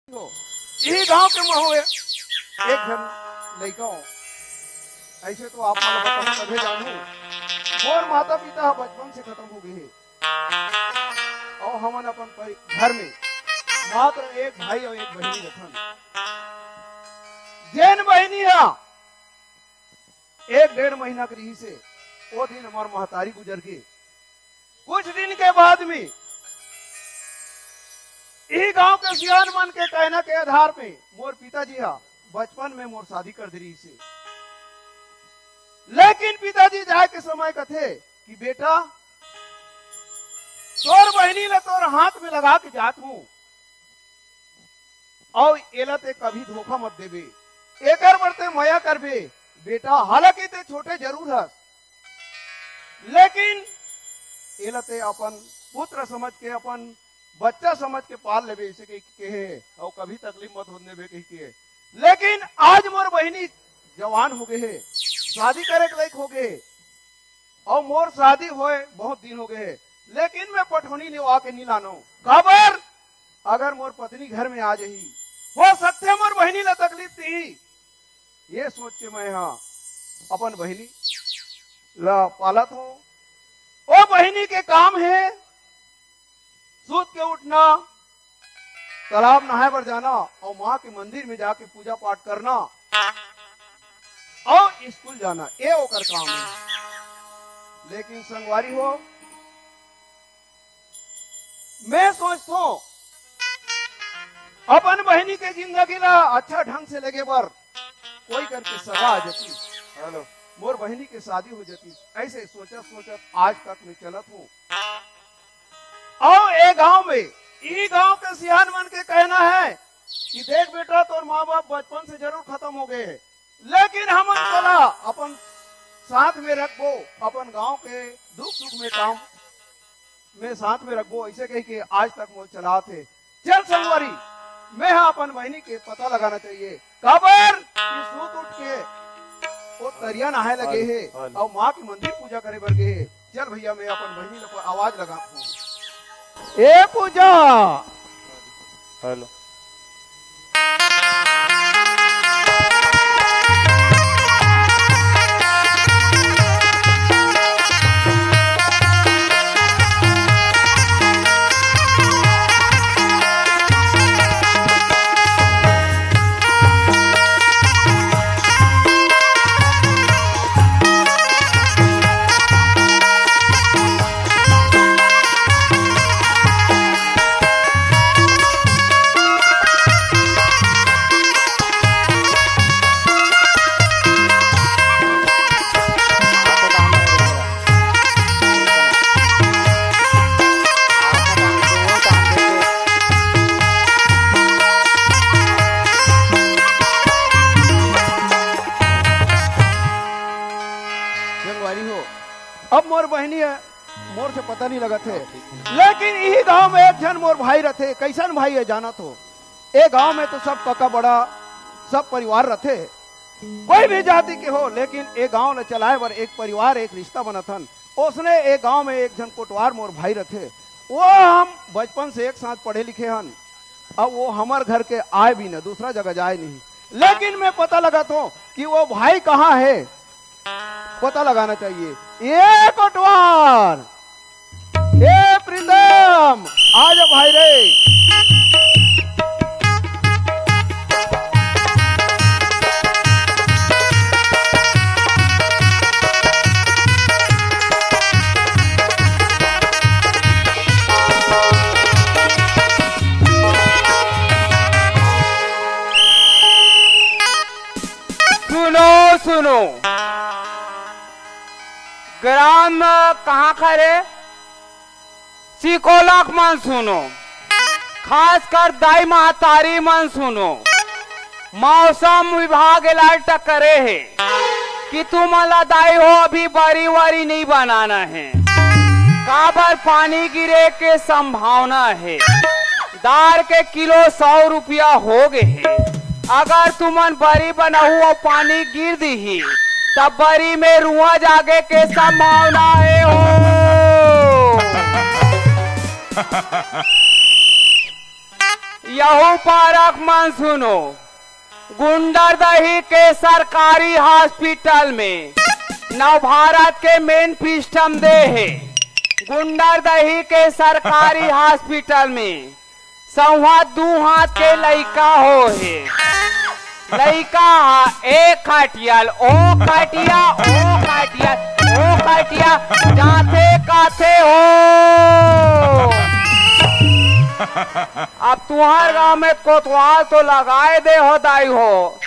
यही गांव के में हुए एक जन लड़का ऐसे तो आप मला बताऊं तभी जानू मोर माता पिता बचपन से खत्म हो गए और हमन अपन घर में मात्र एक भाई और एक बहनी रखन। जैन बहनी है 1-1.5 महीना के रही से वो दिन हमार महतारी गुजर के कुछ दिन के बाद में यही गांव के सियान मन के कहना के आधार पे मोर पिताजी हा बचपन में मोर शादी कर दी से। लेकिन पिताजी जाए के समय कथे कि बेटा तोर बहनी ले तोर हाथ में लगा के जात हूं और एला ते कभी धोखा मत देबे, एकर बढ़ते मया करबे बेटा। हालांकि ते छोटे जरूर हस लेकिन एला ते अपन पुत्र समझ के अपन बच्चा समझ के पाल लेबे इसे कहे और कभी तकलीफ मत होने देबे कही। लेकिन आज मोर बहनी जवान हो गए है, शादी करे के लायक हो गए और मोर शादी होए बहुत दिन हो गए, लेकिन मैं पठौनी ले आके नहीं लानो खबर। अगर मोर पत्नी घर में आ जाही हो सकते मोर बहनी ला तकलीफ थी, ये सोच के मैं यहाँ अपन बहनी ला पालत हूँ। ओ बहनी के काम है सूत के उठना, तालाब नहाए पर जाना और माँ के मंदिर में जाके पूजा पाठ करना और स्कूल जाना, ये ओकर काम है। लेकिन संगवारी हो मैं सोचता हूं अपन बहनी के जिंदगी ला अच्छा ढंग से लगे पर कोई करके सगा आ जाती, हेलो मोर बहनी के शादी हो जाती। ऐसे सोचत सोचत आज तक मैं चलत हूँ। और ये गांव के सियान मन के कहना है कि देख बेटा तोर माँ बाप बचपन से जरूर खत्म हो गए, लेकिन हम चला अपन साथ में रखबो, अपन गांव के दुख सुख में काम में साथ में रखबो, ऐसे कह के आज तक मोल चला थे। चल संगवारी मैं अपन बहनी के पता लगाना चाहिए खबर सूत उठ के वो तरिया नहाए लगे है और माँ की मंदिर पूजा करे बर गए। चल भैया मैं अपन बहनी को आवाज लगा ए पूजा। हेलो अब मोर बहनी है मोर से पता नहीं लगा थे, लेकिन यही गांव में एक जन मोर भाई रहते। कैसन भाई है जाना तो ए गांव में तो सब काका बड़ा सब परिवार रहते, कोई भी जाति के हो, लेकिन एक गांव ने चलाए बर एक परिवार एक रिश्ता बना था। उसने एक गांव में एक जन कोटवार मोर भाई रहते, वो हम बचपन से एक साथ पढ़े लिखे हन। अब वो हमार घर के आए भी ना, दूसरा जगह जाए नहीं, लेकिन मैं पता लगा तो कि वो भाई कहाँ है, पता लगाना चाहिए। ये कोटवार ये प्रीतम आजा भाई रे। सुनो सुनो ग्राम कहाँ खरे सिकोलक मन सुनो, खास कर दाई महतारी मन सुनो। मौसम विभाग अलर्ट करे है कि तुम दाई हो अभी बारी वारी नहीं बनाना है, काबर पानी गिरे के संभावना है। दार के किलो 100 रुपया हो गए है। अगर तुमन बरी बनाऊ और पानी गिर दी तब बरी में रुआ जागे के संभावना है हो। यहू पारक मन सुनो, गुंडरदही के सरकारी हॉस्पिटल में नव भारत के मेन सिस्टम दे है। गुंडरदही के सरकारी हॉस्पिटल में संवा 2 हाथ के लइका हो है। लइका एक खटियल ओ खटिया ओ खटिया ओ खटिया जाते काथे हो। अब तुम्हार गांव में कोतवाल तो लगाए दे हो दाई हो,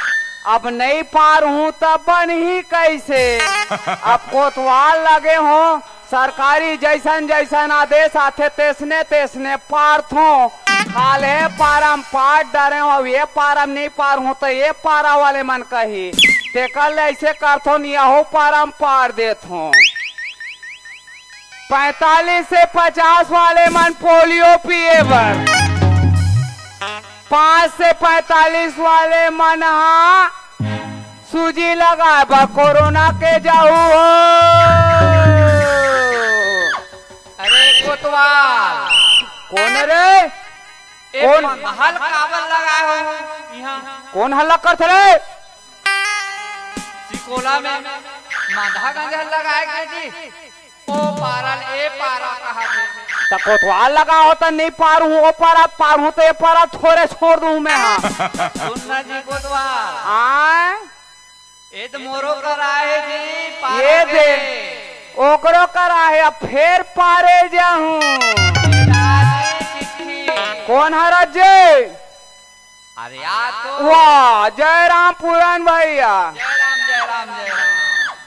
अब नहीं पार हूँ तब बन ही कैसे। अब कोतवाल लगे हो, सरकारी जैसन जैसन आदेश आते तेसने तेसने पार थो खाल है पारम पार डरे हो। ये पारम नहीं पार हूँ तो ये पारा वाले मन कही ते कल ऐसे करथो यहो पारम पार देत हो। 45 से 50 वाले मन पोलियो पिए बर, 5 से 45 वाले मन हाँ सूजी लगा बा कोरोना के जाऊ हो। अरे कोतवाल कौन रे? कौन हल काबल लगाए हो यहाँ? कौन हल्ला करते रे? सिकोला में माधा गंजा लगाए के जी ओ पारल ए पारा कहा थे। तो कोतवाल लगा होता नहीं पार हूँ, ओ पार हूँ तो ये पारा थोड़े छोड़ दूं मैं। हाँ सुनना जी कोतवाल, आए ये तो मोरो कराए जी पारा ये के। दे ओकरो करा है, अब फिर पारे जाऊं। कौन है रज्जे? अरे यार तो वाह जयराम पुरान भैया, जयराम जयराम जयराम।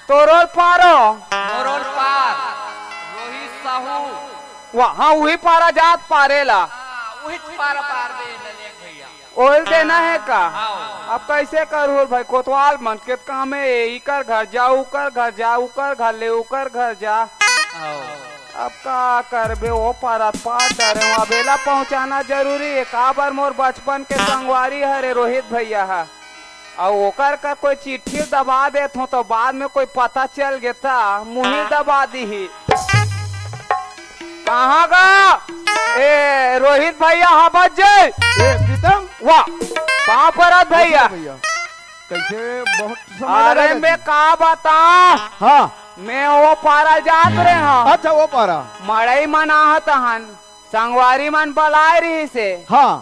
तो रोल पारो मोरोल पार रोहित साहू। वाह हाँ वही पारा जात पारेला। वही पार पार दे ले भैया। ओल देना है का? आओ। अब कैसे करूँ भाई? कोतवाल मन के काम है, इकर घर जा उकर घर जा उकर घर ले उकर घर जा। आओ। अब का करबे वो पारा पार डरे वहाँ बेला पहुँचाना जरूरी है। का बार मोर बचपन के संगवारी हरे रोहित भैया है, और ओकर का कोई चिट्ठी दबा देत हो तो बाद में कोई पता चल गया मुहिल दबा दी ही। कहाँ का ए रोहित भैया? हाँ बच जाए प्रीतम। वाह कहाँ पर भैया? कैसे बहुत समय अरे लगा मैं का बता, हाँ मैं वो पारा जात रहे हाँ। अच्छा वो पारा मड़ई मन आहत हन, संगवारी मन बलाए रही से हाँ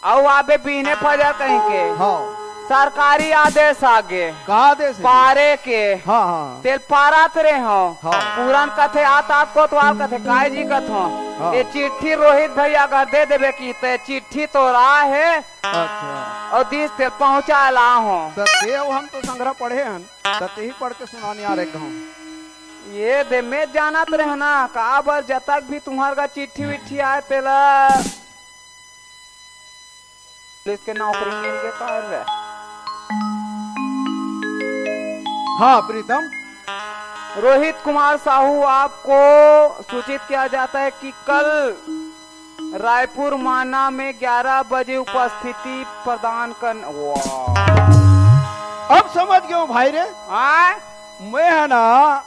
और आबे बीने फजर कहीं के हाँ सरकारी आदेश आगे कहा आदेश है? पारे के हाँ हाँ तेल पारात रहे हो। हाँ। पूरन कथे आत कोतवाल कथे काय जी कथो हाँ। ये चिट्ठी रोहित भैया का दे देबे की ते चिट्ठी तो रहा है अच्छा और दिस ते पहुँचा ला हो। ते हम तो संग्रह पढ़े हन, ते ही पढ़ के सुनाने आ रहे गाँव। ये दे में जानत रहे ना का बर जतक भी तुम्हार का चिट्ठी विट्ठी आए तेला पुलिस के नौकरी मिल के कर रहे। हाँ प्रीतम। रोहित कुमार साहू आपको सूचित किया जाता है कि कल रायपुर माना में 11 बजे उपस्थिति प्रदान कर। अब समझ गए भाई रे, आए मैं है ना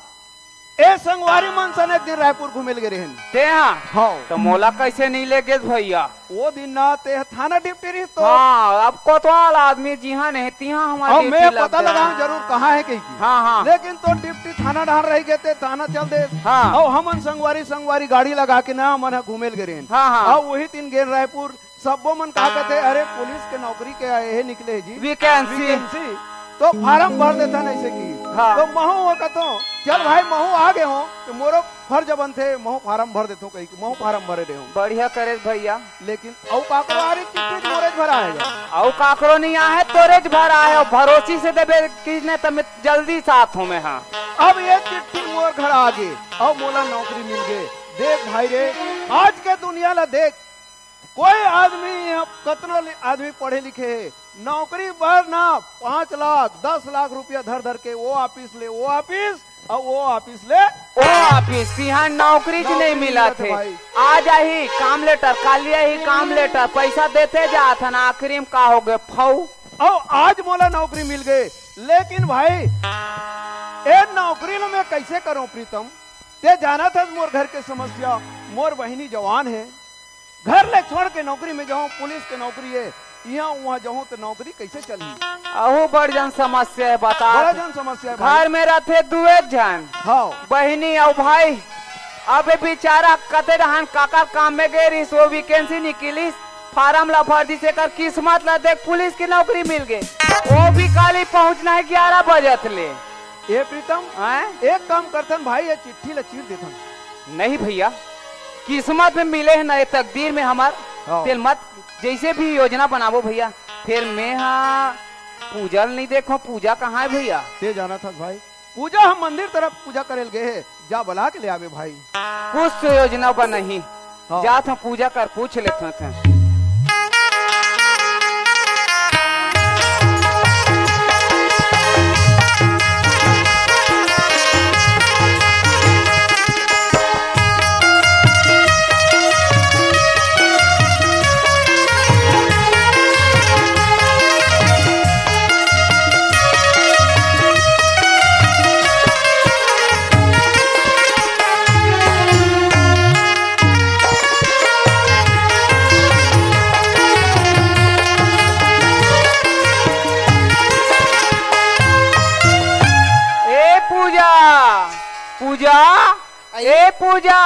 ए संगवारी मनसन एक दिन रायपुर घूमे गए रहन। ते हाँ हाँ तो मोला कैसे नहीं ले गए भैया? वो दिन ना ते थाना ड्यूटी रही तो हाँ अब कोतवाल आदमी जिहा नहीं तिहा हमारे अब मैं पता लगा जरूर कहाँ है कहीं की। हाँ हाँ लेकिन तो डिप्टी थाना डाल रह गए थे, थाना चल दे। हाँ। और हमन संगवारी गाड़ी लगा के ना मन घूमे गए रहन। हाँ हाँ और वही दिन गए रायपुर, सबो मन कहा कहते अरे पुलिस के नौकरी के आए निकले है जी वैकेंसी तो फार्म भर देता नहीं से की। हाँ। तो महू कहतो चल भाई महू आ गए हो तो मोरो फर्ज बन थे महू फार्म भर देतो कहीं महू फार्म भरे दे। बढ़िया करे भैया। लेकिन औ काकरो आ रही चिट्ठी मोरेज भरा है और काकरो नहीं आए तोरेज भरा है और भरोसी से देबे किसने तब जल्दी साथ हूँ मैं। हाँ अब ये चिट्ठी मोर घर आ गए और मोला नौकरी मिल गए। देख भाई रे आज के दुनिया ला देख, कोई आदमी कतनो आदमी पढ़े लिखे है नौकरी पर ना 5 लाख 10 लाख रुपया धर धर के वो ऑफिस ले वो ऑफिस और वो ऑफिस ले ओ ऑफिस यहाँ नौकरी ज नहीं मिला थे। आ जाही काम लेटर कालिया ही काम लेटर पैसा देते जा था ना आखिरी में का हो गए फाऊ। और आज मोला नौकरी मिल गए। लेकिन भाई ए नौकरी लो मैं कैसे करूं प्रीतम? ते जाना था मोर घर के समस्या, मोर बहिनी जवान है घर ले छोड़ के नौकरी में जाऊं, पुलिस के नौकरी है, यहाँ वहाँ जाऊं तो नौकरी कैसे चली? अहो बड़ जन समस्या है, बता। बड़ा जन समस्या है भाई। घर में रहते दुए जन, हाँ बहनी और भाई। अबे बेचारा कते रहन काका काम में गए रही, सो वैकेंसी निकली, फार्म ला भर दी से कर किस्मत ला देख पुलिस की नौकरी मिल गई। वो भी काली पहुंचना है 11 बजे ले। ये प्रीतम एक काम करतन भाई, ये चिट्ठी ला चीर देतन। नहीं भैया, किस्मत में मिले है ना, ये तकदीर में हमार तेल मत। जैसे भी योजना बनावो भैया। फिर मैं हाँ पूजा नहीं देखो, पूजा कहाँ है भैया? ते जाना था भाई, पूजा हम मंदिर तरफ पूजा करेल गए है, जा बुला के ले आवे भाई। कुछ तो योजना पर नहीं जा था, पूजा कर पूछ लेते थे। पूजा, ए पूजा,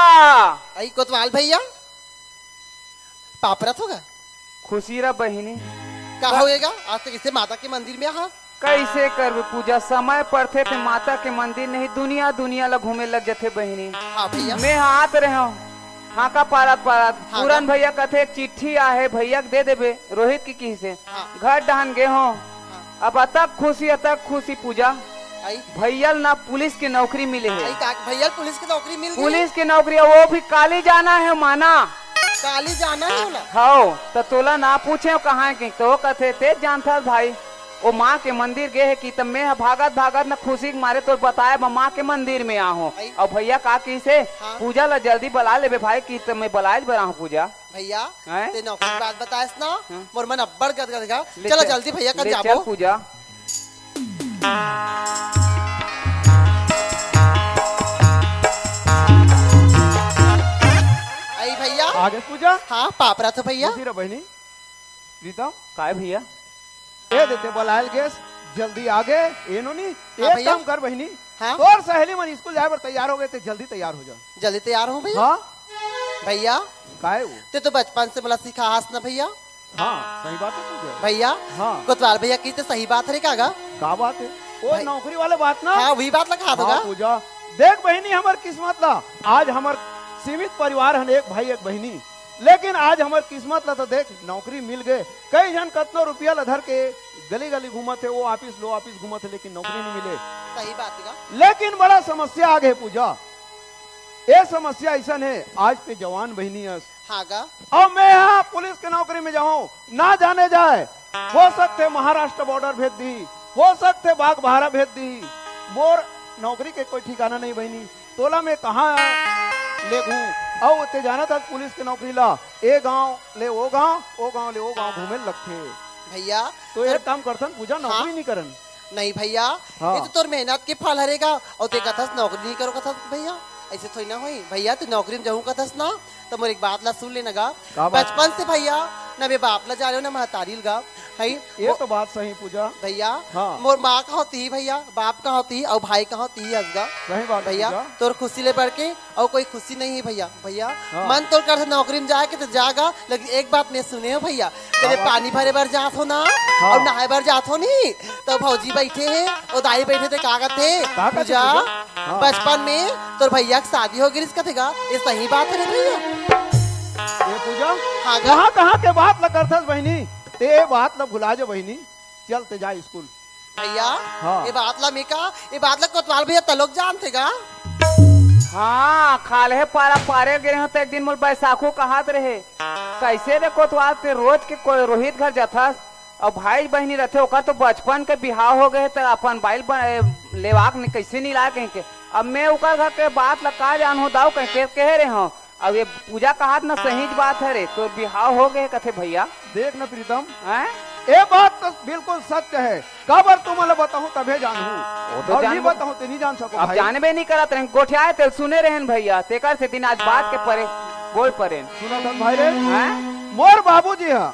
आई कोतवाल भैया पापरत होगा। खुशी रह बहिनी, कहा होएगा आज तक इसे माता के मंदिर में यहाँ कैसे कर पूजा? समय पर थे पे माता के मंदिर नहीं, दुनिया दुनिया ला घूमे लग जाते बहिनी। हाँ भैया, मैं हाथ रहे हूँ हाँ का पारत पूरन भैया कथे एक चिट्ठी आ है, भैया दे देबे रोहित की किसी से। घर डहन गए हो, अब अतक खुशी पूजा भैया ना पुलिस की नौकरी मिले है। भैया पुलिस की नौकरी मिल गई? पुलिस की नौकरी, वो भी काली जाना है माना। काली जाना है? हाँ तो तोला ना पूछे कहाँ की, तो कथे ते जानता भाई वो माँ के मंदिर गए है कि तब मैं भागत न खुशी के मारे तो बताया माँ के मंदिर में आहो। और भैया का की से पूजा ला जल्दी बुला ले भाई की तब मैं बुलाए बरा हूँ पूजा। भैया ते नौकरी बात बताएस ना, मोर मन अब्बड़ गदगद। चलो जल्दी भैया कर जाबो पूजा। आई भैया आगे पूजा। हाँ पापरा था भैया। बहनी प्रीतम काय भैया ए देते बुलायल गैस जल्दी आगे ए नो नी। एक काम कर बहनी, हाँ? तोर सहेली मन स्कूल जाए पर तैयार हो गए थे, जल्दी तैयार हो जा। जल्दी तैयार हो भैया। हाँ भैया काहे वो ते तो बचपन से मला सिखा हास ना भैया। हाँ सही बात है पूजा। भैया हाँ कोतवाल भैया की तो सही बात है कागा? का बात है? वो नौकरी वाले बात ना। हाँ वही बात लगा दोगा। हाँ, पूजा देख बहनी हमार किस्मत ला, आज हमार सीमित परिवार है, एक भाई एक बहनी, लेकिन आज हमार किस्मत ला तो देख नौकरी मिल गए। कई जन कतनो रुपया ला धर के गली गली घूमत है, वो ऑफिस लो ऑफिस घूमत है, लेकिन नौकरी नहीं मिले। सही बात है। लेकिन बड़ा समस्या आ गए पूजा, ये समस्या ऐसा है आज पे जवान बहनी है। हाँ गा? और मैं यहाँ पुलिस की नौकरी में जाऊँ ना जाने जाए, हो सकते महाराष्ट्र बॉर्डर भेज दी, हो सकते बाग बहारा भेज दी, मोर नौकरी के कोई ठिकाना नहीं बहनी। तोला में कहाँ ले घूम और ते जाना था पुलिस की नौकरी ला, ए गांव ले वो गांव, ओ गांव ले वो गांव घूमे लगते भैया। तो एक काम करतन पूजा, नौकरी नहीं करन। नहीं भैया ये तो तोर मेहनत के फल हरेगा, और ते कथस नौकरी नहीं करो कथस भैया, ऐसे थोड़ी ना होई भैया। तू नौकरी में जाऊँ कथस ना तो मोर एक बात ला सुन लेना गा। बचपन से भैया ना मे बाप ला जा रहे हो ना महतारी गा है। ये तो बात सही पूजा भैया। हाँ। मोर माँ का होती भैया, बाप का होती और भाई का होती हसगा। सही बात भैया तोर खुशी ले बढ़ के और कोई खुशी नहीं है भैया। भैया मन तोड़ कर नौकरी में जाके तो जागा, लेकिन एक बात मैं सुने हो भैया, तेरे पानी भरे बार जात हो ना और नहाए बार जात हो नहीं, तो भौजी बैठे है और दाई बैठे थे कागज थे पूजा। बचपन में तोर भैया की शादी हो गई इसका थेगा, ये सही बात है भैया? ये पूजा हाँ कहाँ के बात लग करथस बहनी, ते बात ला भुला जा बहनी, चलते जा स्कूल भैया। हाँ। ये बात ला मेका, ये बात ला कोतवाल भैया तलोक जानते गा। हाँ खाले पारा पारे गए हो तो एक दिन मोर बैसाखो कहात रहे, कैसे रे कोतवाल ते रोज के कोई रोहित घर जाथस और भाई बहनी रहते, ओकर तो बचपन के बिहाव हो गए तो अपन बाइल लेवाक ने कैसे नहीं लाए कहीं के। अब मैं ओकर घर के बात लगा जान हो दाऊ कहीं कह रहे हो, अब ये पूजा कहात ना सही बात है रे, तो बिहाव हो गए कथे भैया। देख न प्रीतम हैं ये बात तो बिल्कुल सत्य है, काबर तुम्हारे बताऊं तबे जानू, तो और नहीं बताऊं तो नहीं जान सको। अब जानबे नहीं करत रहे, गोठियाए ते सुने रहन भैया, तेकर से दिन आज बात के परे बोल परे सुना धन भाई रे हैं? मोर बाबूजी है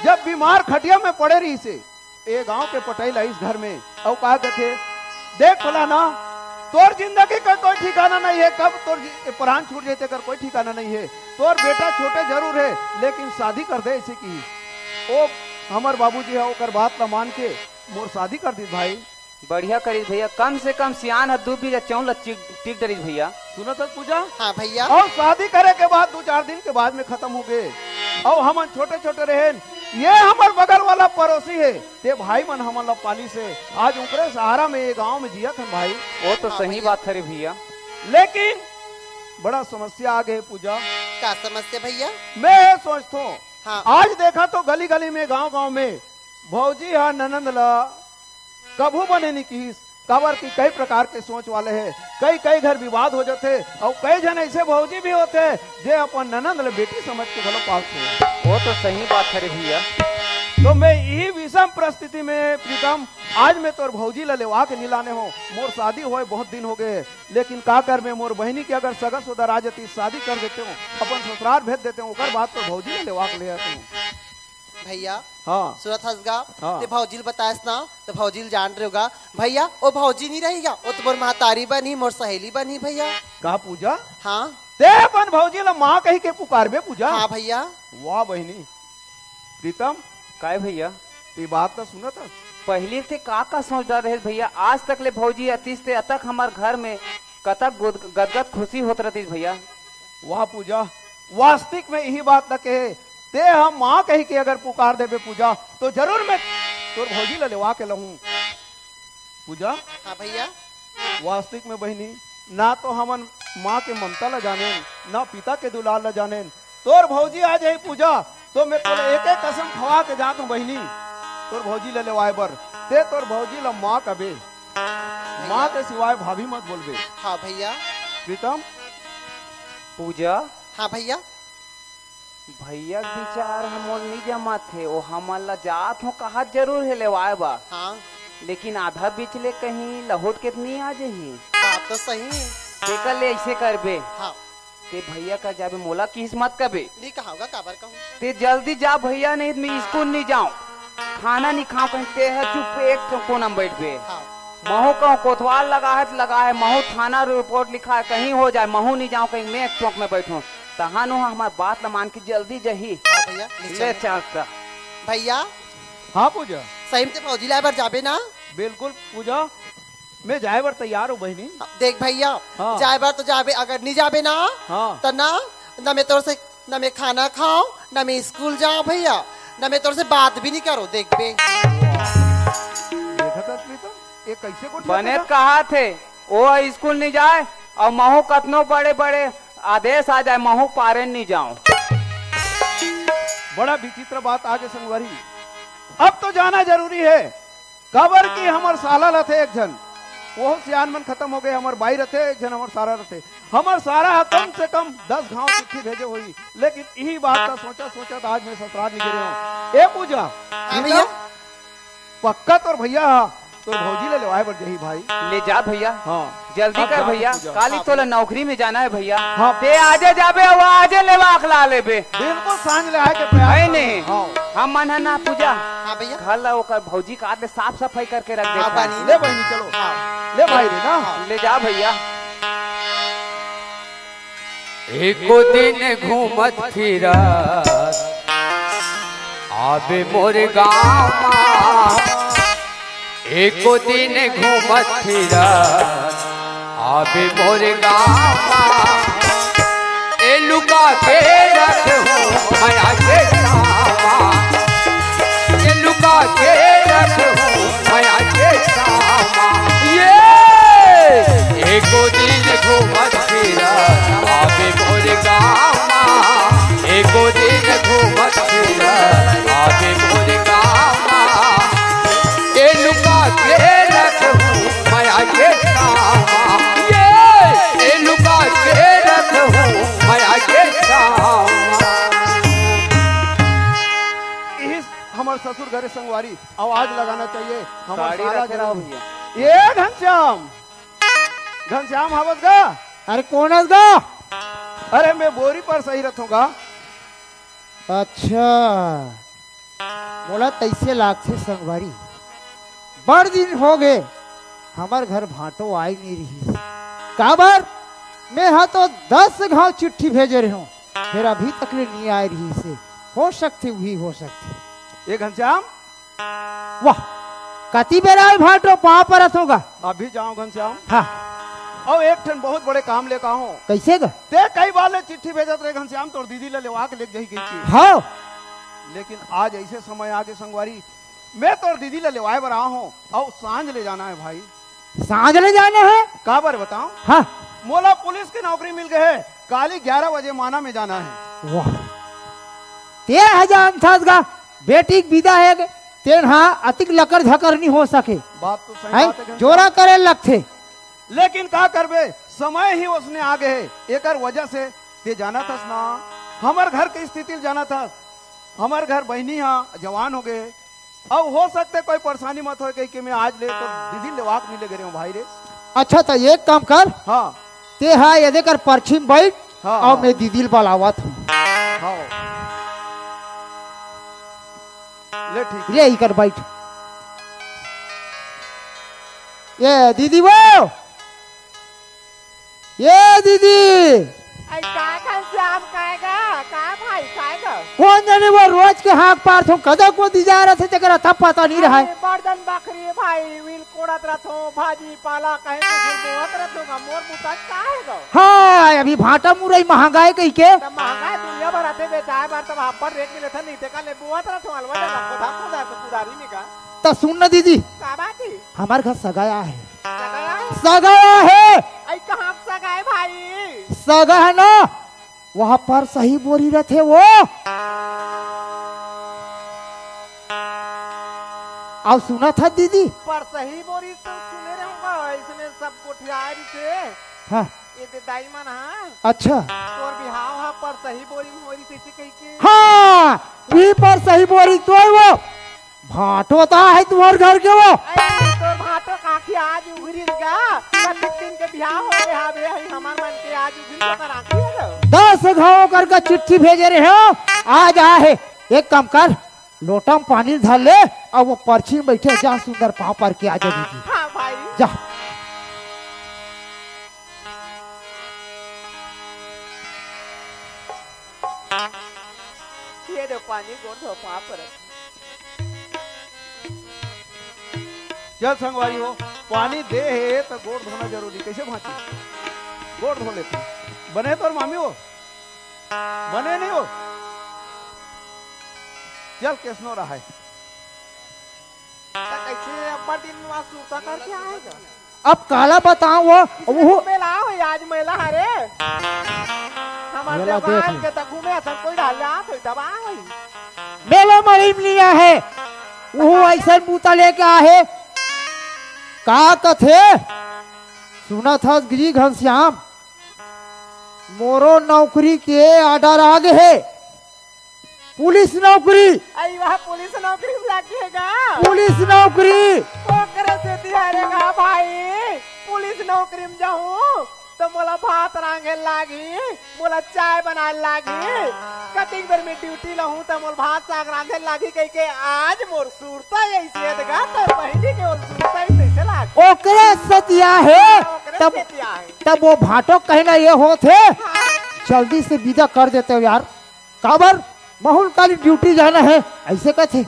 जब बीमार खटिया में पड़े रही से ये गांव के पटेल इस घर में और कहा थे देख फलाना तोर जिंदगी का कोई ठिकाना नहीं है, कब तोर प्राण छूट जाते कर कोई ठिकाना नहीं है। तोर बेटा छोटे जरूर है लेकिन शादी कर दे ऐसे की। ओ हमार बाबूजी है ओकर बात ला मान के मोर शादी कर दी भाई। बढ़िया करीज भैया, कम से कम सियान है 2 बीघा चौन टिक डरीज भैया। सुना था पूजा। हाँ भैया। और शादी करे के बाद 2-4 दिन के बाद में खत्म हो गए और हम छोटे छोटे रहे। ये हमार बगल वाला पड़ोसी है ते भाई मन हमारा पाली से आज उनके सहारा में ये गांव में जिया था भाई। वो तो सही बात है रे भैया, लेकिन बड़ा समस्या आ गई पूजा। क्या समस्या भैया? मैं सोचता हूँ हाँ। आज देखा तो गली गली में गांव गांव में भौजी हा ननंद ला कभू बने नहीं की कबर की कई प्रकार के सोच वाले हैं। कई घर विवाद हो जाते और कई जन ऐसे भौजी भी होते जे अपन ननंद ले बेटी समझ के घलो पालते। वो तो सही बात है रे भैया। तो मैं यही विषम परिस्थिति में प्रीतम आज मैं तोर भौजी ला लेवा के निलाने हो। मोर शादी होए बहुत दिन हो गए लेकिन का कर में मोर बहनी की अगर सगस उधर आ जाती शादी कर देते हूँ अपन ससुराल भेज देते हूँ ओकर बात तो भौजी ला लेवा के ले आते हूँ भैया। हाँ सूरत हंसगा हाँ। ते भौजील बताएस ना तो भौजील जान रहे होगा भैया। वो भौजी नहीं रहेगा, वो तो मोर महतारी बनी मोर सहेली बनी भैया। कहा पूजा हाँ ते अपन भौजी ला माँ कही के पुकारबे पूजा। हाँ भैया। वाह बहनी प्रीतम काय भैया ये बात तो सुना था। पहले से का सोच रहे भैया, आज तक ले भौजी अतीस से अतक हमार घर में कतक गदगद खुशी होत रहती भैया। वाह पूजा वास्तविक में यही बात न कहे ते हम माँ कही के अगर पुकार देवे पूजा तो जरूर मैं तोर भौजी ला लेवा के लहूं पूजा। हाँ भैया। वास्तविक में बहनी ना तो हमन माँ के ममता ला जाने ना पिता के दुलार ला जाने। तोर भौजी आ जाए पूजा तो मैं तोरे एक कसम खवा के जात हूँ बहनी तोर भौजी ला लेवाए बर ते तोर भौजी ला माँ कबे माँ के सिवाय भाभी मत बोलबे। हाँ भैया। प्रीतम पूजा हाँ भैया। भैया के विचार हम नहीं जमा थे वो हमारा जात हो कहा जरूर है लेवाए बा। हाँ लेकिन आधा बीच ले कहीं लहोट कितनी आ जाही बात तो सही है। ते ले ऐसे करबे हाँ ते भैया का जाबे मोला किस मत कबे नहीं कहा होगा काबर कहूँ। ते जल्दी जा भैया नहीं तो मैं स्कूल नहीं जाऊं खाना नहीं खाऊं कहीं ते है चुप एक कोना में बैठ बे। हाँ महू कहूँ कोतवाल लगा है महू थाना रिपोर्ट लिखा है कहीं हो जाए महू नहीं जाऊं कहीं मैं एक चौक में बैठूं तहानो हमार बात ला मान के जल्दी जही। हाँ भैया ले चल भैया। हाँ पूजा सही में भौजी लाए बार जाबे ना? बिल्कुल पूजा मैं जाए बर तैयार हूँ बहनी। देख भैया हाँ। जाए बार तो जाबे अगर नहीं जाबे ना हाँ। तो ना मैं तोर से ना मैं खाना खाऊं ना मैं स्कूल जाऊं भैया ना मैं तोर से बात भी नहीं करूं। देख बे देखा था प्रीतम ये कैसे को बने कहा थे वो स्कूल नहीं जाए और महू कतनो बड़े बड़े आदेश आ जाए महू पारे नहीं जाऊं। बड़ा विचित्र बात आगे संगवारी अब तो जाना जरूरी है। कबर की हमार साला रथे एक जन वो सियान मन खत्म हो गए हमार बाई रथे एक जन हमार सारा रथे हमार सारा कम से कम 10 गांव चिट्ठी भेजे हुई लेकिन यही बात का सोचा आज मैं ससुराल नहीं गिरे हूँ। ए पूजा हाँ भैया। पक्का तोर भैया तो भौजी ले लेवाए बर जही भाई। ले जा भैया हाँ जल्दी अब कर जा भैया पूजा। काली तोला नौकरी में जाना है भैया। हाँ। ते आजे जाबे वो आजे लेवा अखला लेबे बिल्कुल सांझ ले आए के प्रयास है करो। नहीं हाँ हम मन है ना पूजा हाँ भैया। घर ला ओकर भौजी का आदे साफ सफाई करके रख हाँ, देता बनी। ले बहनी चलो ले भाई रे ना ले जा भैया। एको दिन घूमत फिरत आबे मोर गाँव एको दिन घूमत फिरत आबे मोर गाँव ए लुका के रखूं माया के सामा ए लुका के रखूं माया के सामा ये एको दिन घूमत फिरत आबे मोर गाँव एको दिन घूमत फिरत आबे मोर गाँव ए लुका के रखूं माया के सामा ये ए लुका के रखूं माया के सामा। इस हमारे ससुर घरे संगवारी आवाज लगाना चाहिए हमारे गाड़ी साला रख रहा हूँ जरूर। भैया। ये घनश्याम घनश्याम हवस गा अरे कोण आहेस ग? अरे मैं बोरी पर सही रखूंगा। अच्छा बोला तैसे लाख से संगवारी बड़ दिन हो गए हमार घर भाटो आई नहीं रही। काबर मैं हाँ तो 10 घाव चिट्ठी भेजे रही हूँ फिर अभी तक ले नहीं आई रही से। हो सकती वही हो सकती। ये घनश्याम वाह कति बेरा भाटो पाँव पर होगा। अभी जाऊं घनश्याम। हाँ और एक ठन बहुत बड़े काम लेकर हूँ। कैसे गा? ते कई बार ले चिट्ठी भेजत रहे घनश्याम तोर दीदी ले लेवा के ले गई की। हाँ लेकिन आज ऐसे समय आगे संगवारी मैं तोर दीदी ले लेवाए बर आया हूँ और सांझ ले जाना है भाई। सांझ ले जाना है? का बार बताऊं? हाँ मोला पुलिस की नौकरी मिल गई है। काली 11 बजे माना में जाना है। वाह ते हजाम था बेटी की विदा है तेन हाँ अतिक लकर झकर नहीं हो सके। बात तो सही है बात है घनश्याम। जोरा करे लगते लेकिन का करबे समय ही उसने आगे है। एकर वजह से ते जाना था ना हमार घर की स्थिति जाना था। हमार घर बहनी हाँ जवान हो गए अब हो सकते कोई परेशानी मत हो कि मैं आज ले तो दीदी लेवाक नहीं ले गए भाई रे। अच्छा तो एक काम कर हाँ ते हाँ ये देकर परछिम बैठ हाँ, और हाँ। मैं दीदी बुलावत हूँ। हाँ ले ठीक ले कर बैठ। ये दीदी वो ये दीदी कौन जाने वो रोज के हाथ पार थो कदम को दी जा रहा था जगह था पता नहीं रहा है। बर्तन बकरी भाई विल कोड़त रथो भाजी पाला कहे मोहत रथोगा मोर मुताज का है गो। हाँ अभी भाटा मुरई महंगाई कही के तब महंगाई दुनिया भर आते बेचाए बार तब आप पर रेट मिले था नहीं ते का ले बुआत रथो अलवा जा को था पुदारी में का। तो सुन ना दीदी का बात है हमारे घर सगाया है। सगाया है? सगाया है आई कहां सगाए भाई? सगा है ना वहाँ पर सही बोरी रहते वो अब सुना था दीदी पर सही बोरी तो सुने रहूंगा इसने सब कोठियारी से। हाँ ये ते दाई मन हां अच्छा तोर बिहाव हा पर सही बोरी मोरी से कह के। हाँ भी पर सही बोरी तो वो भाटोता है तुम्हारे घर के वो। तो भाटो काकी आज उगरी का कल दिन के बियाह हो गए हावे हई हमार मन के आज उगरी का राखी है। 10 घाव करके चिट्ठी भेजे रहे हो आज आ है। एक काम कर लोटा में पानी धर ले और वो पर्ची में बैठे जा सुंदर पाँव पर के आ जा दीदी हाँ भाई जा। ये दो पानी गोड़ धो पाँव पर। चल संगवारी हो पानी दे है तो गोड़ धोना जरूरी। कैसे भाती गोड़ धो लेते बने तो और मामी हो बने नहीं हो। चल कैसनो रहा है तो कैसे अब्बा दिन में सूता करके आएगा। अब काला बताऊं वो मेला हो आज मेला हरे हमारे मेला देख देवाल ली। के तक घूमे सब कोई डाल जा कोई दबा होई। मेला मरीम लिया है वो ऐसा बूता लेके आए का कथे सुना था गिरी घनश्याम मोरो नौकरी के आर्डर आगे है पुलिस नौकरी। आई वह पुलिस नौकरी में लगेगा पुलिस नौकरी ओकरे से दिहारेगा भाई। पुलिस नौकरी में जाऊं तो मोला भात रांगे लागी मोला चाय बना लागी कटिंग बेर में ड्यूटी लहूं तो मोल भात साग रांधे लागी कह के आज मोर सूरता ऐसे दगा तो बहनी के और सूरता ही कैसे लाग ओकरे सतिया है ओकरे तब से दिया है। तब वो भाटो कहना ये होते जल्दी से विदा कर देते हो यार काबर बहुल काली ड्यूटी जाना है ऐसे कहते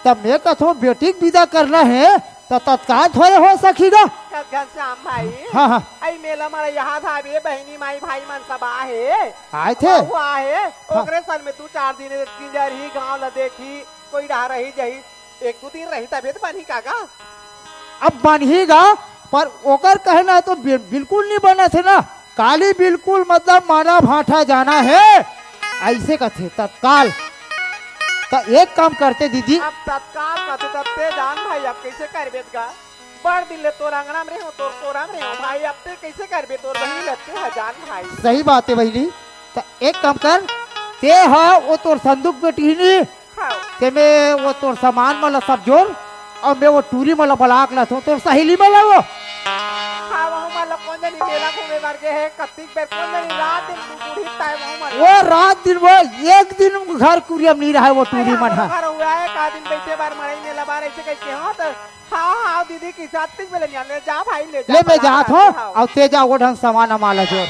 तब मैं कहता बेटी की विदा करना है तो तत्काल थोड़े हो सकेगा। घनश्याम भाई हाँ हाँ आई मेला मारे यहाँ था बे बहनी माई भाई मन सब आहे आए थे हुआ है ओकरे सन में 2-4 दिन किंजर ही गांव ला देखी कोई रहा रही जही 1-2 दिन रही तबियत बनी काका। अब बनेगा पर ओकर कहना तो बिल्कुल नहीं बना थे ना काली बिल्कुल मतलब माना भाटा जाना है ऐसे कहते तत्काल। तो एक काम करते दीदी अब तत्काल कहते तब ते जान भाई अब कैसे कर बेत का बड़ दिन ले तोर अंगना में रहो तोर कोरा में रहो भाई अब ते कैसे कर बे तोर बहनी लगते है जान भाई। सही बात है बहनी तो एक काम कर ते हाँ वो तोर संदूक में टीनी हाँ ते में वो तोर सामान मला सब जोड़ और मैं वो टूरी मला बलाक ला तो तोर सहेली मला वो हाँ वहाँ माला कौन जानी मेला घूमे बार के है कत्तिक बेर कौन जानी रात दिन बूढ़ी टाइम हो मर वो रात दिन वो एक दिन घर कुरियम नहीं रहा वो टूरी मन है। घर हुआ है का दिन बैठे बार मड़ई मेला बार ऐसे कहते हो तो हाँ हाँ दीदी की साथ तीन बेले ले जा भाई ले जा ले मैं जात हो और तेजा वो ढंग सामान हमारा जोर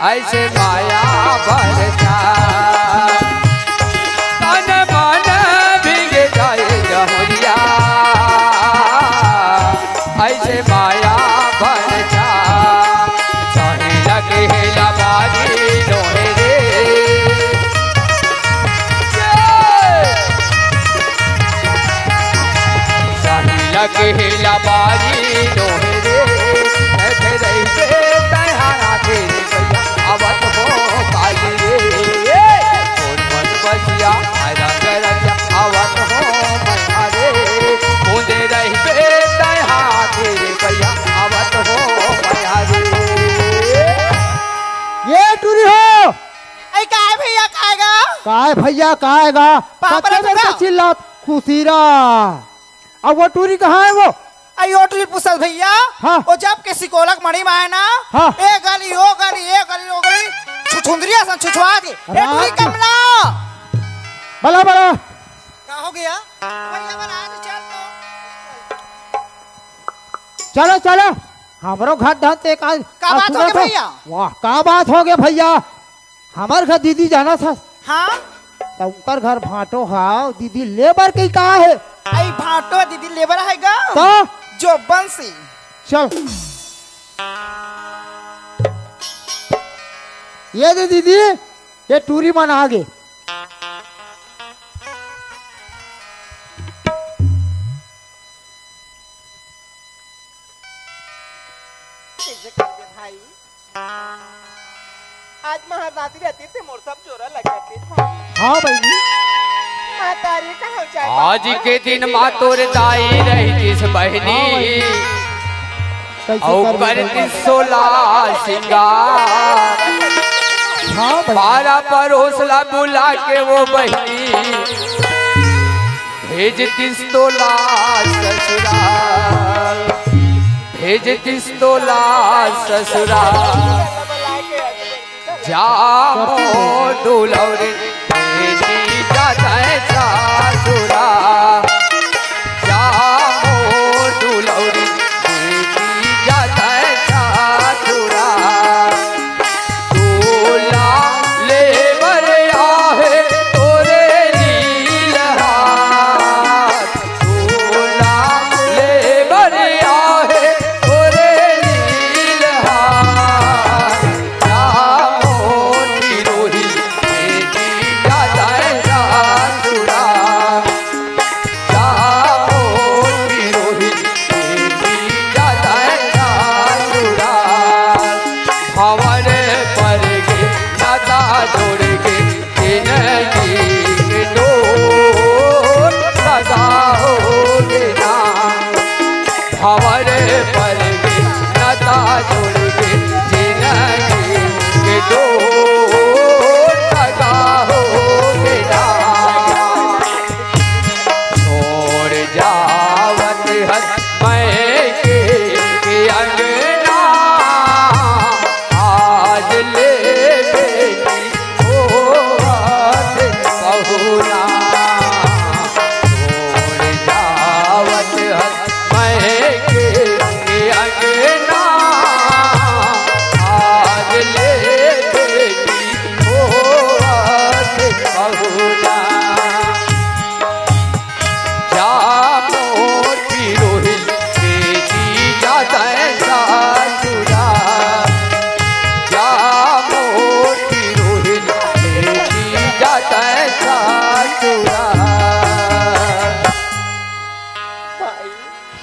ऐसे माया बरसा तन मन भीग जाए जहुरिया ऐसे माया बरसा चाहे लगे लबारी लोहे रे चाहे लगे लबारी लोहे रे ऐसे रही तेरे भैया आवत हो काली रे कौन मन बसिया आया करजा आवत हो मैया रे मुंदे रही तहा तेरे भैया आवत हो मैया रे ये टूरी हो ऐ काय भैया काएगा काय भैया काएगा पापा मेरे को चिल्ला खुशीरा अब वो टूरी कहाँ है वो अयोटली पुसल भैया हाँ। वो जब के सिकोलक मणि में है ना हाँ। ए गली ओ गली छुछुंदरिया सन छुछवा के ए टुई कमला बला बला का हो गया भैया बना तो चल तो चलो चलो हमारो घर ढाते का बात हो गया भैया? वाह का बात हो गया भैया हमार घर दीदी जाना था हाँ तो उनकर घर भाटो हाव दीदी लेबर के का है आई भाटो दीदी लेबर हैगा तो जो बंसी चल ये दे दीदी ये टूरी मन आगे भाई आज महादाती रहती थे मोर सब जोरा लगाते थे हाँ भाई महतारी का हो जाए आज के दिन माँ तोर दाई रही जिस बहनी और करती 16 सिंगार हाँ भाई बारह परोसला बुला के वो बहनी भेजती 16 ससुराल भेजती 16 ससुराल जाओ डुलौरी बेटी जाता है सासुरा जाओ डुलौरी बेटी जाता है सासुरा दूल्हा लेबर आहे तोरे नीलहार दूल्हा लेबर आहे तोरे नीलहार जाओ निरोही बेटी जाता है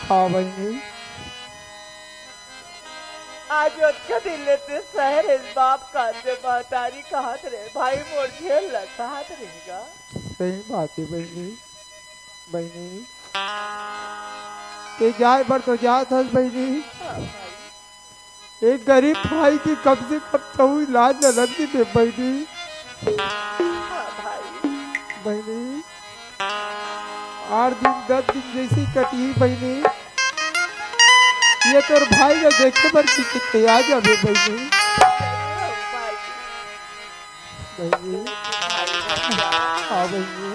हाँ बहनी। आज का दिन लेते शहर इस बाप का से महतारी कहा रे भाई मोर झेल ल कहा रहेगा। सही बात है बहनी। बहनी ते जाए पर तो जात हस बहनी। एक गरीब भाई की कब से कब तो इलाज न लगती थे बहनी। बहनी 8 दिन 10 दिन जैसी कटी बहनी। ये तोर भाई ने देखे पर कितने आ जावे बहनी। बहनी हाँ बहनी।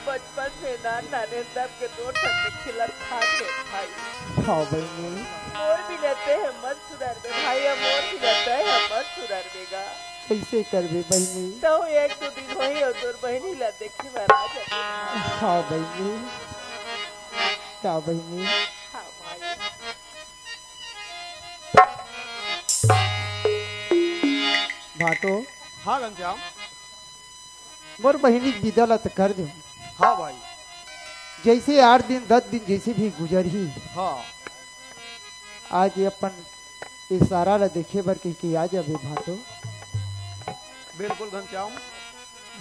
बचपन से नाने सब के दो ठंडे खिलत खाते भाई। हाँ बहनी। मोर भी लेते हैं मन सुधर में भाई, मोर भी लेते हैं मन सुधर देगा। कैसे करबे बहनी। तो 1-2 दिन वही और तोर बहनी ला देखे बार आ जाते। हाँ बहनी। क्या बहनी। हाँ भाई। भाटो हाँ घनश्याम। मोर बहनी विदा ला तो कर दे। हाँ भाई। जैसे 8 दिन 10 दिन जैसे भी गुजर ही। हाँ आज ये अपन इशारा ला देखे बर के आ जाबे भाटो। बिल्कुल घनश्याम,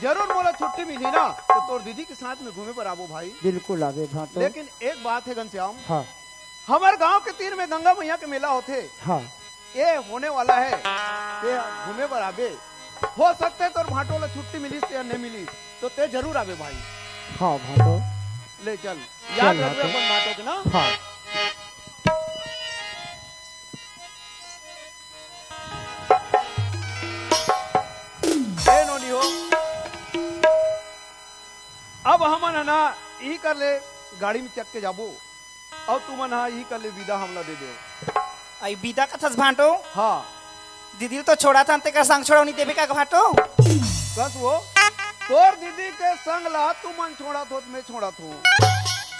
जरूर मोला छुट्टी मिली ना तो तोर दीदी के साथ में घूमे पर आबो भाई। बिल्कुल आगे भाटो। लेकिन एक बात है घनश्याम, हाँ हमारे गांव के तीर में गंगा मैया के मेला होते। हाँ ये होने वाला है, ये घूमे पर आबे। हो सकते है तोर भाटो ला छुट्टी मिली या नहीं मिली तो ते जरूर आबे भाई। हाँ भाटो। ले चल, याद चल रखबे भाटो। अपन बातों के ना। हाँ ए नोनी हो, अब हमन है ना यही कर ले, गाड़ी में चक के जाबो। अब तुमन हा यही कर ले, विदा हमला दे दो। आई बीदा का थस भाटो। हाँ दीदी तो छोड़ा था अंते का संग छोड़ावनी देबे का भाटो। बस वो तोर दीदी के संग ला तू मन छोड़ा तो मैं छोड़ा तू।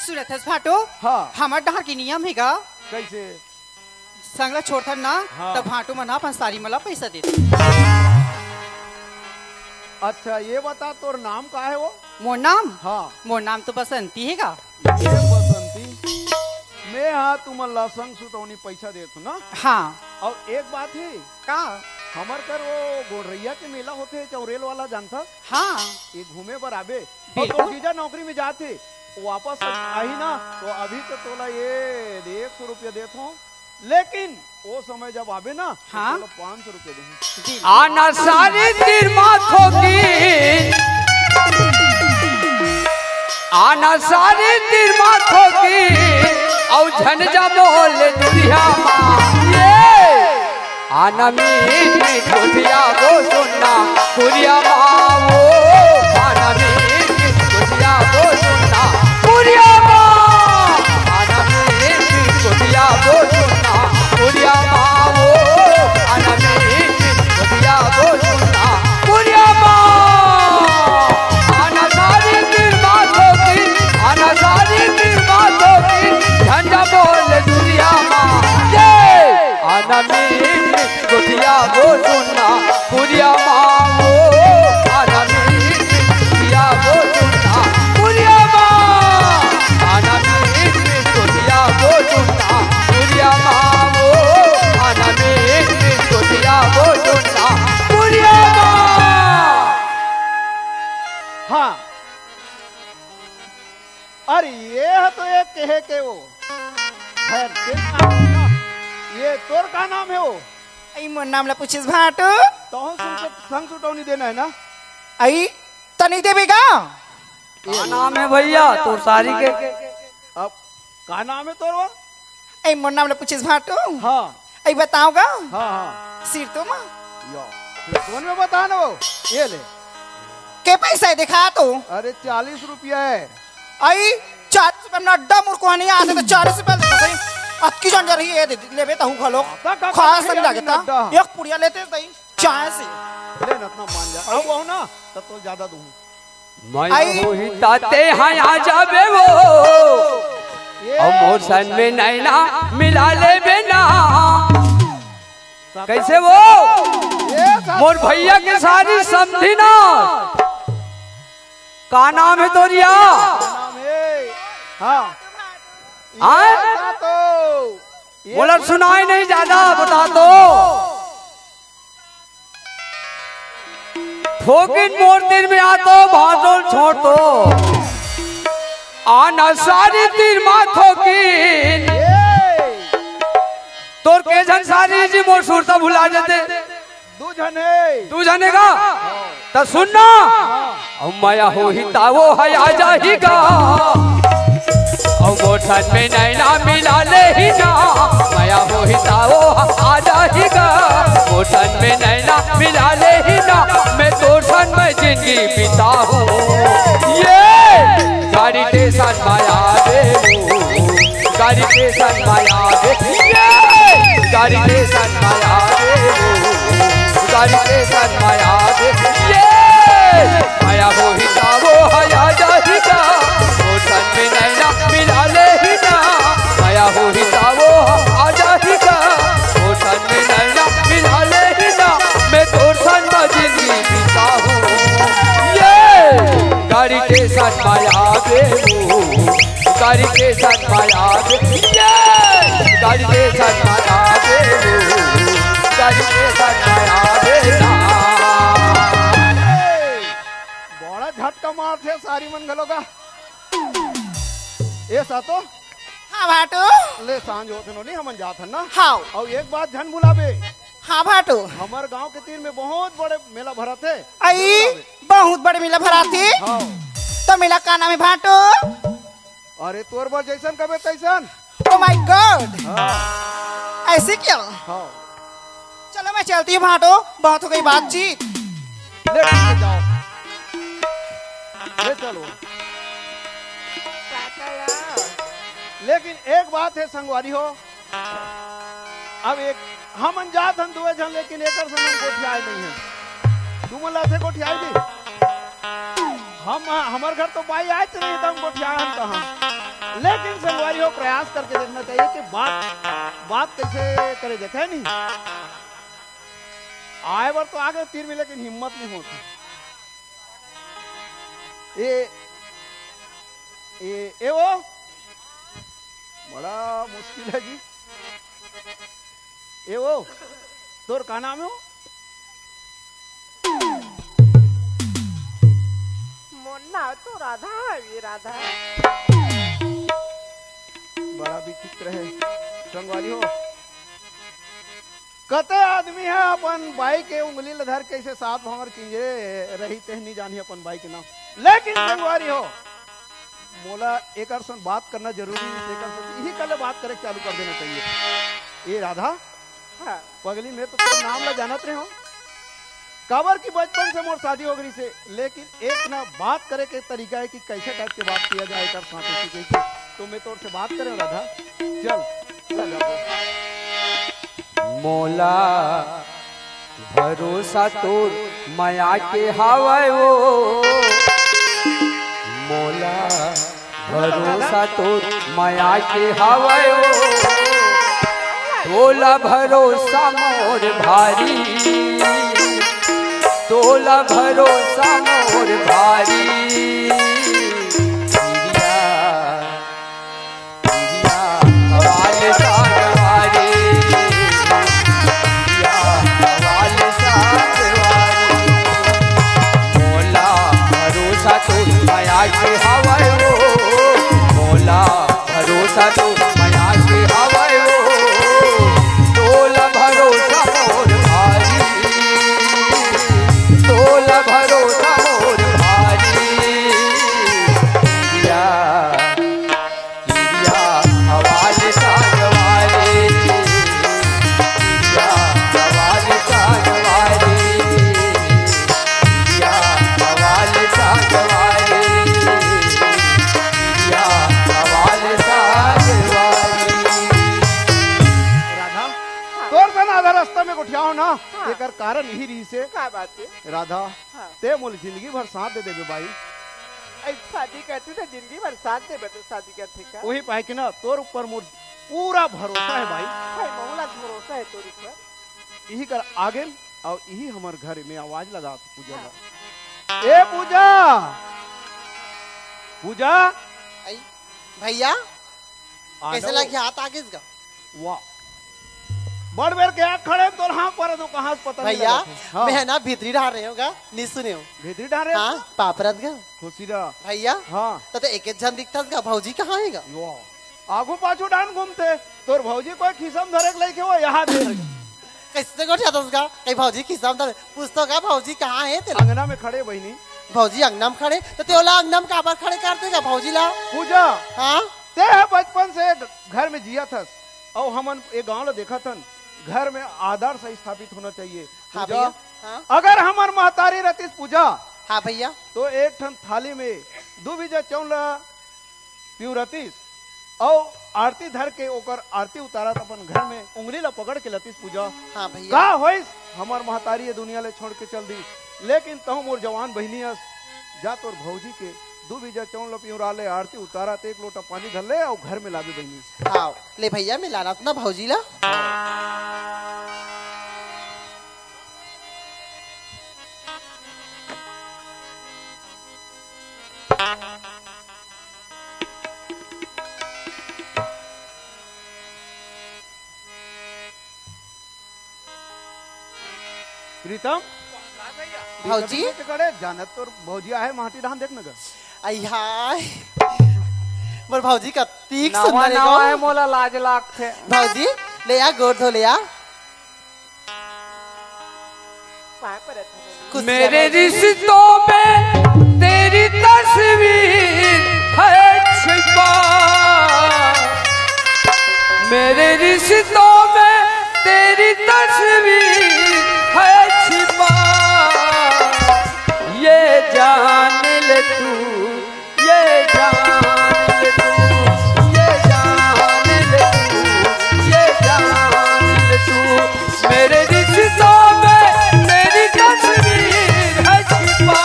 सुनत हस भाटो। हाँ हमार डहर की नियम हैगा, कैसे। संगला छोड़थर ना हाँ। तब भाटो मना अपन सारी मला पैसा दे। अच्छा ये बता तोर नाम का है वो। मोर नाम। हाँ मोर नाम तो बसंती हैगा। ये बसंती। मैं हाँ तुमन ला संग सुटौनी पैसा दे तू ना। हाँ और एक बात है, का हमार कर वो गोरैया के मेला होते चौरेल वाला जानता। हाँ ये घूमे पर आबे और बिल्कुल। तो जीजा नौकरी में जाते वापस आई ना तो अभी तो तोला ये 100 रुपया देता हूँ, लेकिन वो समय जब आबे ना हाँ? तो 500 रुपया दूँ। आना सारी तीर माथों की, आना सारी तीर माथों की, और झंझा मोल दुनिया ये आना मीठी खुदिया वो सुनना कुरिया माँ वो, आना मीठी खुदिया वो सुनना कुरिया माँ, आना मीठी खुदिया वो सुनना कुरिया माँ वो, आना मीठी खुदिया वो सुनना कुरिया माँ। आना सारी तीर माथों की, आना सारी तीर माथों की, झंझा बोल दुनिया माँ ये आना मीठी खुदिया वो सुनना कुरिया माँ वो, आना मीठी खुदिया वो सुनना कुरिया माँ, आना मीठी खुदिया वो सुनना कुरिया माँ वो, आना मीठी खुदिया वो सुनना कुरिया माँ। हाँ अरे ये है तो एक कहे के वो खैर ये तोर का नाम है वो। आई मोर नाम ला पूछिस भाटो। तो संग सुटौनी देना है ना। आई तनी देबेगा। क्या नाम है भैया तो सारी के। अब का नाम है तोर वो। आई मोर नाम ला पूछिस भाटो। हाँ आई बताओगा हाँ हाँ सिर तो माँ यो कौन में बता ना वो। ये ले के पैसा है दिखा तो। अरे 40 रुपया है। आई 40 रुपए में अड्डा मुर को नहीं आते तो 40 रुपए लेते सही। अक्की जान जा रही है लेबे तो हूँ खलो खास नहीं लगता। एक पुड़िया लेते सही चाय से। ले न इतना मान जा अब वो ना तब तो ज्यादा दूँ। मैं वही ताते हैं आ जाबे वो, और मौसम में नैना मिला ले बेना। कैसे वो मोर भैया के सारी समझी ना। का नाम है तोरिया। नाम है हाँ ऐसा तो ये बोला सुनाई नहीं ज्यादा बता तो ठोकिन मोर में आ तो भादोल छोड़ तो आना सारी तीर माथो की तोर के जन सारी जी मोर सुरता भुला जाते तू जानेगा तो सुनना अब माया हो ही तावो है आ जाएगा अब मोठन में नैना मिला ले ही ना माया हो ही तावो आ जाएगा मोठन में नैना मिला ले ही ना मैं तोठन में जिंदगी बिता हूँ ये गाड़ी टेशन माया दे गाड़ी टेशन माया दे गाड़ी टेशन माया दे गाड़ी टेशन माया दे माया हो ही तावो हया जाहिका मोठन में नैना मिला ले ही ना माया हो ही तावो आ जाहिका मोठन में नैना मिला ले ही ना मैं तोठन में जिंदगी बिता हूँ ये गाड़ी टेशन माया दे गाड़ी टेशन माया दे गाड़ी टेशन माया दे गाड़ी टेशन माया दे बड़ा झटका मार थे सारी मन घलो का ए सातो हाँ भाटू ले सांझ होते नो नहीं हमन जात हन ना हाँ और एक बात झन बुलावे हाँ भाटू हमार गांव के तीर में बहुत बड़े मेला भरा थे आई बहुत बड़े मेला भरा थी हाँ तो मेला का नाम है भाटू अरे तोर बर जैसन कबे तैसन ओ माय गॉड हाँ ऐसे क्यों हाँ चलो मैं चलती हूँ भाटू बहुत हो गई बातचीत ले ठीक है, जाओ ले चलो लेकिन एक बात है संगवारी हो अब एक हम अनजात हम दुए जन लेकिन एक समय गोठियाई नहीं है तू मला थे गोठियाई दी हम हमार घर तो बाई आए थे नहीं एकदम गोठियाई हम कहाँ लेकिन संगवारी हो प्रयास करके देखना चाहिए कि बात कैसे करे देखे नहीं आए बार तो आगे तीर में लेकिन हिम्मत नहीं होती ए वो बड़ा मुश्किल है जी ए वो तोर का नाम है मोन्ना तो राधा है ये राधा बड़ा विचित्र है संगवारी हो कते आदमी है अपन बाई के उंगली लधर कैसे साथ भंवर किंजरे रही ते नहीं जानी अपन बाई के नाम लेकिन संगवारी हो मोला एक सन बात करना जरूरी है यही कल बात करे चालू कर देना चाहिए ये राधा हाँ। पगली में तो तेरा नाम ला जानत रहे हो काबर की बचपन से मोर शादी हो गई से लेकिन एक ना बात करे के तरीका है कि कैसे टाइप के बात किया जाए कर साथे की कैसे तो मैं तोर से बात करे राधा चल मोला भरोसा तोर माया के हवाए वो मोला भरोसा तोर माया के हवाए वो तोला भरोसा मोर भारी तोला भरोसा मोर भारी के हवाए वो मोला भरोसा तो माया के हवाए वो तोला भरोसा मोर भारी तोला भरोसा मोर भारी या आवाज सागवारे या आवाज सागवारे या आवाज सागवारे रास्ता में उठियाओ ना हाँ। एक कारण यही रही से क्या बात है राधा हाँ। ते मोल जिंदगी भर साथ दे देबे भाई शादी करती तो जिंदगी भर साथ देबे तो शादी करते का वही पाए कि ना तोर ऊपर मोर पूरा भरोसा है भाई मौला भरोसा है तोर ऊपर यही कर आगे और यही हमार घर में आवाज लगा पूजा हाँ। ए पूजा पूजा भैया कैसे लगी हाथ आगे इसका? वाह बड़ बेर के आग खड़े तो हाँ पर तो कहाँ से पता नहीं भैया लगा थे। हाँ। मैं ना भीतरी डाल रहे होगा नहीं सुने हो? भीतरी डाले हाँ पापरत गा खुशी रहा भैया हाँ तो एक जन दिखता गा भौजी कहाँ है गा? वाह आगू पाछू डान घूमते तोर भौजी कोई खिसम धरे के लेके वो यहाँ दे कैसे को जाता उसका कहीं भौजी किस्म था पूछतो का भौजी कहाँ है तेरा? अंगना में खड़े बहनी भौजी अंगना में खड़े तो तेला अंगना में काबर खड़े कर देगा भौजी ला? पूजा हाँ ते है बचपन से घर में जिया था और हमन एक गांव ला देखा था घर में आदर से स्थापित होना चाहिए। हाँ पूजा, भैया हाँ अगर हमार महतारी रहती पूजा हाँ भैया तो एक ठन थाली में 2 बीजा चौला पिउरतीस और आरती धर के ओकर आरती उतारा अपन घर में उंगली ला पकड़ के लतीस पूजा हाँ भैया का होइस हमार महतारी ये दुनिया ले छोड़ के चल दी लेकिन तहु मोर जवान बहनी हस जा तोर भौजी के 2 बीजा चौन पिउरा ले आरती उतारा ते 1 लोटा पानी धर ले और घर में लागे बहनी। हाँ ले भैया मैं लाना अपना भौजी ला। प्रीतम भौजी करे जानत तोर भौजी आहे माटी धान देख न ग अया मोर भौजी का तीक नवा सुंदर नवा है है मोला लाज लाग थे। भौजी ले आ गोड़ धो ले आ खुश मेरे रह भौजी। रिश्तों में तेरी तस्वीर है छिपा, मेरे रिश्तों में तेरी तस्वीर है छिपा, ये जान ले तू, ये जान ले तू, ये जान ले तू, ये जान ले तू, मेरे रिश्तों में तेरी तस्वीर है छिपा,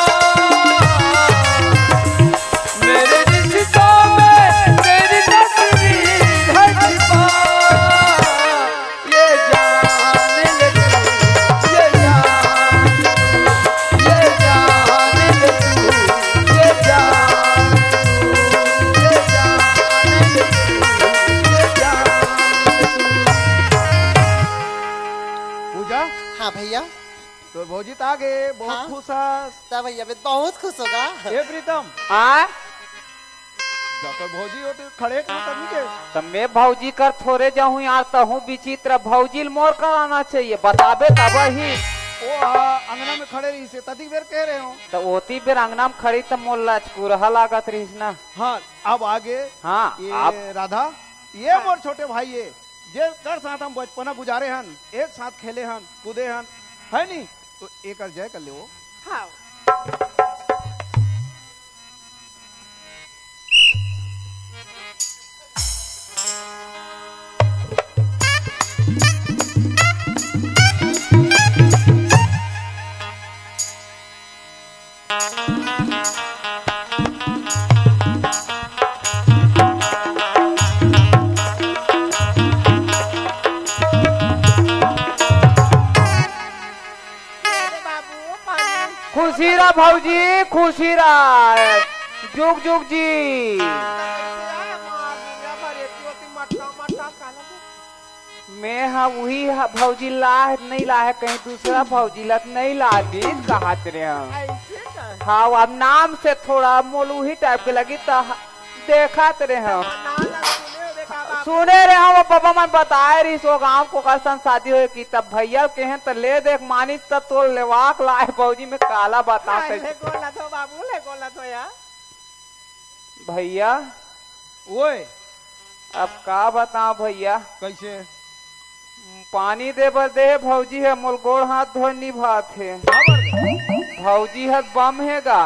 मेरे रिश्तों में तेरी तस्वीर है छिपा, ये जान ले तू, ये जान ले तू, ये जान ले तू, ये जान ले तू, ये जान ले तू, ये जान पूजा हाँ भैया तो भौजी तो आगे बहुत हाँ? खुश हस। तब भैया मैं बहुत खुश होगा। ए प्रीतम आ तो भौजी होते खड़े क्यों तभी के तो मैं भौजी कर थोड़े जाऊं यार तहूँ विचित्र भौजी मोर कराना चाहिए बताबे तब ही ओ अंगना में खड़े रही से तदी बेर कह रहे हो। तो ओती बेर अंगना में खड़ी तो मोर लचकुरहा लागत रहीस ना। हाँ अब आगे हाँ ये आप राधा ये मोर छोटे भाई ये जे कर साथ हम बचपना गुजारे हन एक साथ खेले हन कूदे हन है नी तो एक कर जय कर ले वो। हाँ अरे बाबू पानी खुशी रहा भौजी खुशी रहा जुग जुग जी। मैं हाँ वही भौजी ला नहीं ला है कहीं दूसरा भौजी ला नहीं ला दी कहा तेरे हम हाँ अब नाम से थोड़ा मोलू ही टाइप के लगी तो देखा तेरे हम सुने रे हम पापा मैं बताए रही सो गाँव को कल शादी हो की तब भैया कहे तो ले देख मानी तब तो लेवाक लाए भौजी में काला बता बाबू ले गोला तो यार भैया ओए अब का बताओ भैया कैसे पानी दे बर दे भौजी है मोल गोड़ हाथ धो निभात है भौजी है बम हैगा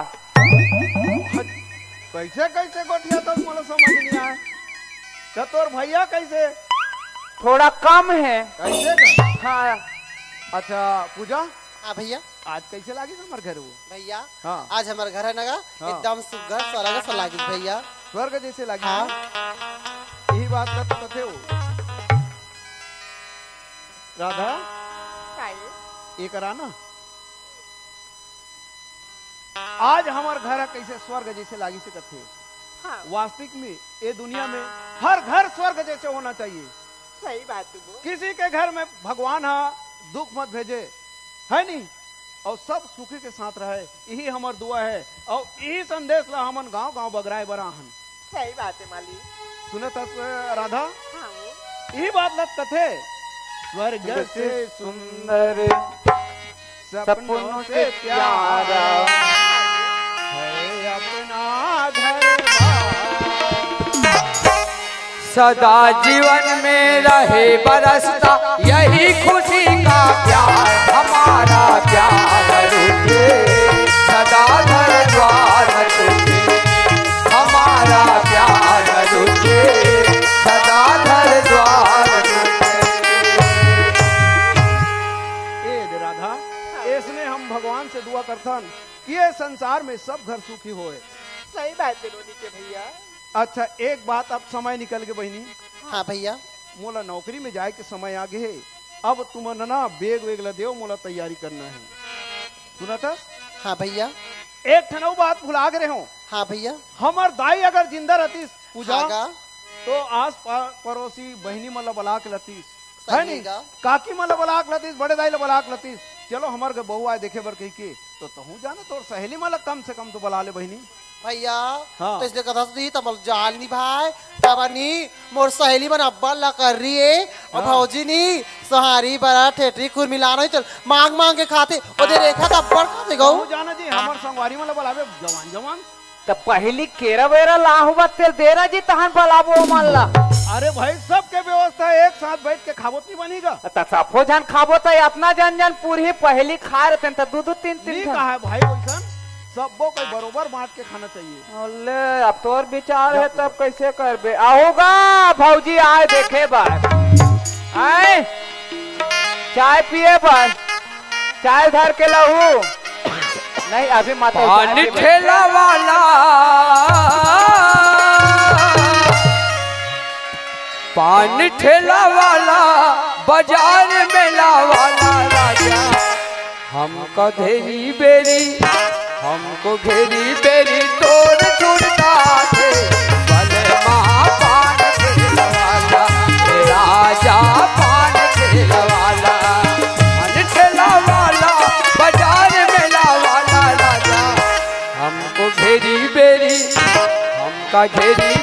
कैसे कैसे गोटिया तो मुझे समझ नहीं आए तो तोर भैया कैसे थोड़ा कम है कैसे का? हाँ अच्छा पूजा हाँ भैया आज कैसे लागी हमारे घर वो भैया हाँ आज हमारे घर है नगा हाँ। एकदम सुघर स्वर्ग सा लागी भैया। स्वर्ग जैसे लागी हाँ यही बात का तो कथे हो राधा ये करा ना आज हमार घर कैसे स्वर्ग जैसे लागी से कथे हाँ। वास्तविक में ये दुनिया में हर घर स्वर्ग जैसे होना चाहिए। सही बात तुम। किसी के घर में भगवान दुख मत भेजे, है नहीं, और सब सुखी के साथ रहे, यही हमार दुआ है। और यही संदेश ला हमन गांव गांव बगराए बराहन। सही बात है माली। सुनत राधा, हाँ यही बात लग कथे, स्वर्ग से सुंदर सपनों से प्यारा है अपना घर बार। सदा जीवन में रहे बरसता यही खुशी का प्यार, हमारा प्यार रुके सदा घर द्वार रुके, हमारा प्यार रुके सदा घर द्वार रुके। ए राधा, इसने हम भगवान से दुआ करथन कि ये संसार में सब घर सुखी होए। सही बात है रोनी के भैया। अच्छा एक बात, अब समय निकल के बहनी, हाँ भैया। मोला नौकरी में जाए के समय आगे है। अब तुम ना बेग वेग ला देव, मोला तैयारी करना है। सुना था? हाँ भैया। एक ठनऊ बात भुला गए हो। हाँ भैया। हमार दाई अगर जिंदा रहतीस पूजा, हाँ तो आस पड़ोसी बहनी मला बलाक लतीस, सही है नहीं, गा। काकी मला बलाक लतीस, बड़े दाई ला बलाक लतीस। चलो हमार के बहू आए देखे बर कही के, तो तहू जाना तो सहेली मला कम से कम तो बुला ले बहनी। भैया हाँ। तो इसलिए कथा सुनी तब जाल नहीं भाई तबनी मोर सहेली मन अब्बा ला कर रही है और भौजी नी सहारी बड़ा ठेठरी खुर मिलाना ही चल मांग मांग के खाते ओदे रेखा का अब्बा खाते गो तहू जाना जी हमार संगवारी मला बुलावे जवान जवान। तो पहली केरा बेरा लाहू बत्ते देरा जी तहन बलाबो मन ला। अरे भाई सबके व्यवस्था एक साथ बैठ के खाबो नहीं बनेगा। त सफो जन खाबो त अपना जन जन पूरी पहली खा रहे त दो दो तीन नहीं तीन कहा है भाई, वैसन सबको कोई बरोबर बांट के खाना चाहिए। अल्ले अब तोर विचार है तब कैसे करबे। आओगा भौजी आए देखे बार, आए चाय पिए बार, चाय धर के लहू नहीं अभी माता पान ठेला वाला, पान ठेला वाला, बाजार मेला वाला राजा, हमको घेरी बेरी, हमको घेरी बेरी तोड़ छुड़ता थे, भले महापान ठेला वाला, राजा पान ठेला वाला, पान ठेला वाला, बाजार मेला वाला राजा, हमको घेरी बेरी, हमका घेरी